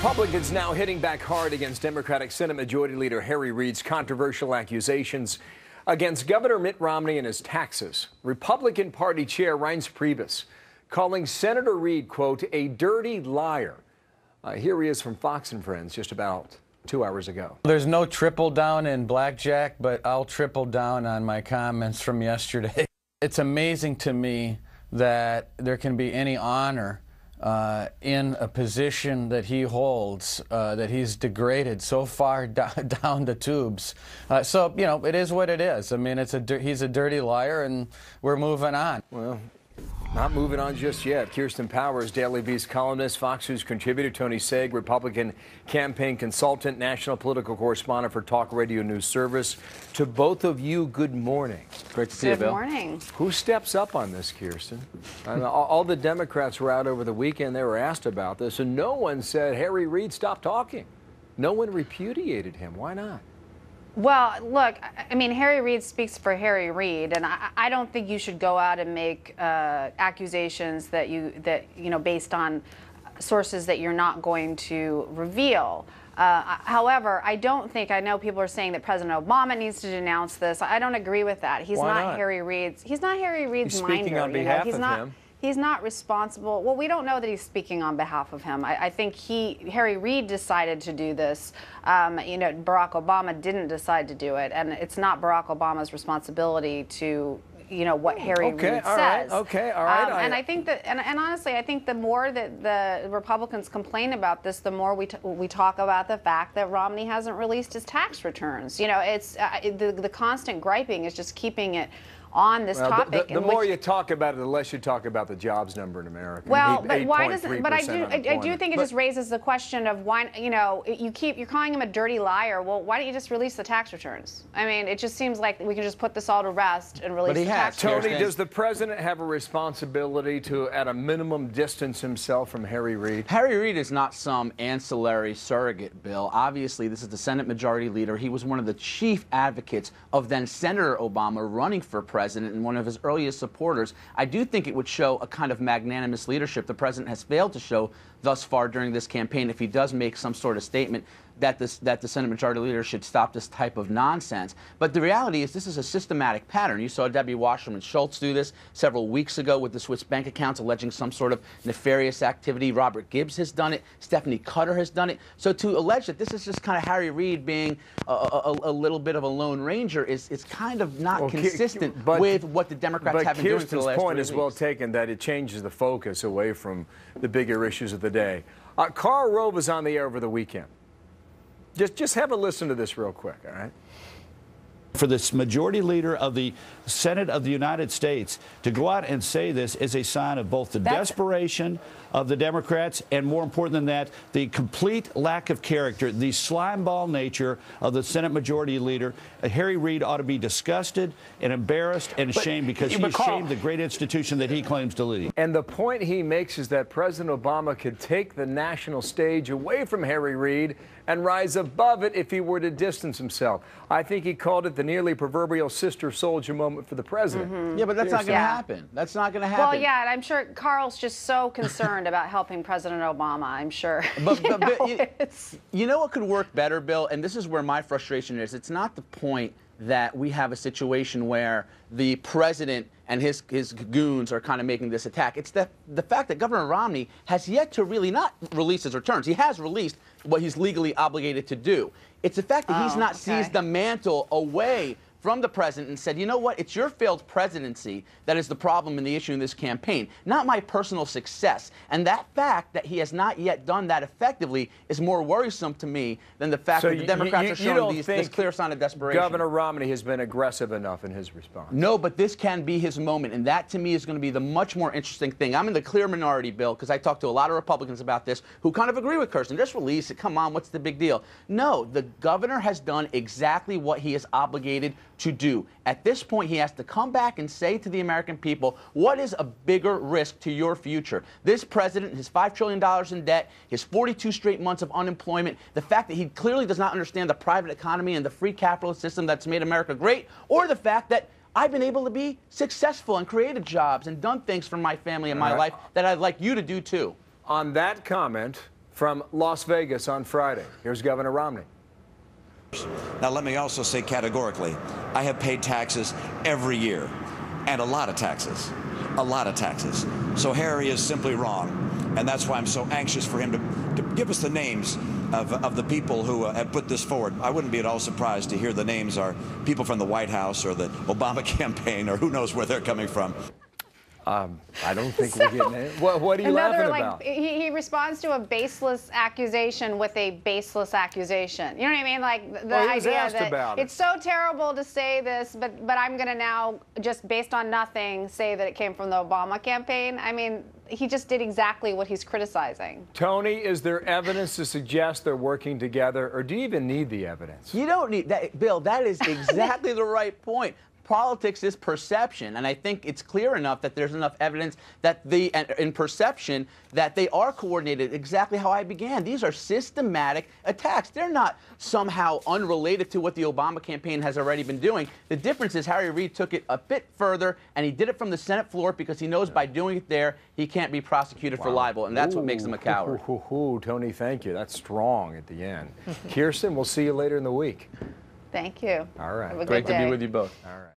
Republicans now hitting back hard against Democratic Senate Majority Leader Harry Reid's controversial accusations against Governor Mitt Romney and his taxes. Republican Party Chair Reince Priebus calling Senator Reid, quote, a dirty liar. Here he is from Fox and Friends just about 2 hours ago. There's no triple down in blackjack, but I'll triple down on my comments from yesterday. It's amazing to me that there can be any honor in a position that he holds, that he's degraded so far down the tubes. So, you know, it is what it is. I mean, he's a dirty liar, and we're moving on. Well, not moving on just yet. Kirsten Powers, Daily Beast columnist, Fox News contributor, Tony Saig, Republican campaign consultant, national political correspondent for Talk Radio News Service. To both of you, good morning. Great to see you, Bill. Good morning. Who steps up on this, Kirsten? I mean, all the Democrats were out over the weekend. They were asked about this, and no one said, Harry Reid, stop talking. No one repudiated him. Why not? Well, look, I mean, Harry Reid speaks for Harry Reid, and I don't think you should go out and make accusations that you know based on sources that you're not going to reveal. However, I know people are saying that President Obama needs to denounce this. I don't agree with that. He's not Harry Reid's. He's not Harry Reid's minder. Speaking on behalf of him. He's not responsible. Well, we don't know that he's speaking on behalf of him. I think Harry Reid decided to do this. You know, Barack Obama didn't decide to do it, and it's not Barack Obama's responsibility to, you know, what Harry Reid says. Okay, all right. And I think that, and honestly, I think the more that the Republicans complain about this, the more we talk about the fact that Romney hasn't released his tax returns. You know, it's the constant griping is just keeping it on this topic. The more you talk about it, the less you talk about the jobs number in America. Well, but why doesn't? But I do think it just raises the question of why, you know, you're calling him a dirty liar. Well, why don't you just release the tax returns? I mean, it just seems like we can just put this all to rest and release the tax returns. Tony, does the president have a responsibility to, at a minimum, distance himself from Harry Reid? Harry Reid is not some ancillary surrogate, Bill. Obviously, this is the Senate Majority Leader. He was one of the chief advocates of then Senator Obama running for president and one of his earliest supporters. I do think it would show a kind of magnanimous leadership the president has failed to show thus far during this campaign if he does make some sort of statement that the Senate Majority Leader should stop this type of nonsense. But the reality is this is a systematic pattern. You saw Debbie Wasserman Schultz do this several weeks ago with the Swiss bank accounts alleging some sort of nefarious activity. Robert Gibbs has done it. Stephanie Cutter has done it. So to allege that this is just kind of Harry Reid being a little bit of a lone ranger is kind of not consistent with what the Democrats have been doing for the last 3 weeks. But Kirsten's point is well taken that it changes the focus away from the bigger issues of the day. Karl Rove was on the air over the weekend. Just have a listen to this real quick, all right? For this majority leader of the Senate of the United States to go out and say this is a sign of both the desperation of the Democrats and, more important than that, the complete lack of character, the slimeball nature of the Senate Majority Leader. Harry Reid ought to be disgusted and embarrassed and ashamed because he shamed the great institution that he claims to lead. And the point he makes is that President Obama could take the national stage away from Harry Reid and rise above it if he were to distance himself. I think he called it the nearly proverbial sister soldier moment for the president. Mm-hmm. Yeah, but that's not going to happen. That's not going to happen. Well, yeah, and I'm sure Carl's just so concerned about helping President Obama, I'm sure. But you know what could work better, Bill? And this is where my frustration is. It's not the point that we have a situation where the president and his goons are kind of making this attack. It's the fact that Governor Romney has yet to really not release his returns. He has released what he's legally obligated to do. It's the fact that he's not seized the mantle away from the president and said, you know what, it's your failed presidency that is the problem and the issue in this campaign, not my personal success. And that fact that he has not yet done that effectively is more worrisome to me than the fact that the Democrats are showing this clear sign of desperation. Governor Romney has been aggressive enough in his response. No, but this can be his moment, and that to me is going to be the much more interesting thing. I'm in the clear minority, Bill, because I talked to a lot of Republicans about this who kind of agree with Kirsten. Just release it. Come on, what's the big deal? No, the governor has done exactly what he is obligated to do. At this point, he has to come back and say to the American people, what is a bigger risk to your future? This president, his $5 trillion in debt, his 42 straight months of unemployment, the fact that he clearly does not understand the private economy and the free capitalist system that's made America great, or the fact that I've been able to be successful and created jobs and done things for my family and my life that I'd like you to do too. On that comment, From Las Vegas on Friday, here's Governor Romney. Now, let me also say categorically, I have paid taxes every year, and a lot of taxes, So Harry is simply wrong, and that's why I'm so anxious for him to give us the names of the people who have put this forward. I wouldn't be at all surprised to hear the names are people from the White House or the Obama campaign or who knows where they're coming from. I don't think we're getting it. What are you laughing about? He responds to a baseless accusation with a baseless accusation. You know what I mean? Like the idea that it's so terrible to say this, but I'm going to now, just based on nothing, say that it came from the Obama campaign. I mean, he just did exactly what he's criticizing. Tony, is there evidence to suggest they're working together, or do you even need the evidence? You don't need that, Bill. That is exactly the right point. Politics is perception, and I think it's clear enough that there's enough evidence that in perception that they are coordinated exactly how I began. These are systematic attacks. They're not somehow unrelated to what the Obama campaign has already been doing. The difference is Harry Reid took it a bit further, and he did it from the Senate floor because he knows by doing it there, he can't be prosecuted for libel, and that's what makes him a coward. Tony, thank you. That's strong at the end. Kirsten, we'll see you later in the week. Thank you. All right. Have a good Great day. to be with you both. All right.